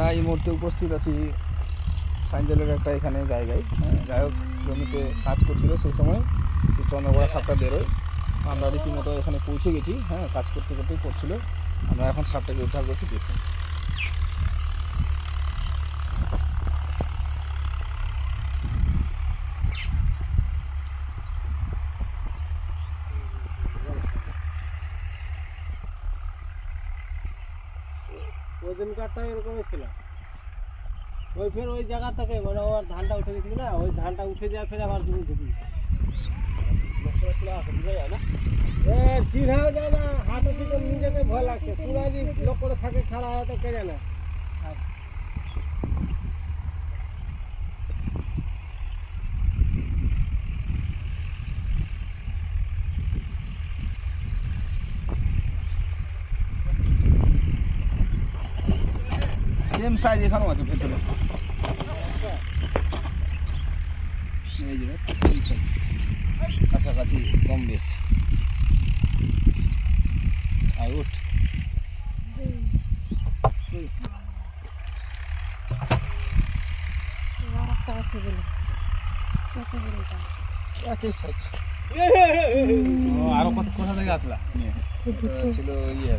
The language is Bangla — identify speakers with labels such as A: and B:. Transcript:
A: আমরা এই মুহূর্তে উপস্থিত আছি সাইন্ডেলের একটা এখানে জায়গায়, যাই হোক জমিতে কাজ করছিল সেই সময় চন্দ্রকোড়া সাপটা বেরোয়। আমরা রীতিমতো এখানে পৌঁছে গেছি, কাজ করতে করতেই করছিল। আমরা এখন সাপটাকে উদ্ধার করছি। দেখুন
B: ওই দিনকারটা এরকমই ছিল। ওই ফের ওই জায়গা থেকে মানে ওর ধানটা উঠে গেছিল না, ওই ধানটা উঠে যায় ফের আবার তুমি ঢুকি চিড়াও যায় না, হাঁটু থেকে নিজেকে ভয় লাগছে। পুরা যে লোক করে থাকে খাড়া হয়তো কে জানে।
A: সেম সাইজ এখানেও আছে ভেতরে, এই যে সেম সাইজ, কাছাকাছি কম বেশ। আয় উঠ, একই সাইজ।
C: আরো কত কোথা থেকে আসলা?
A: ছিল ইয়ে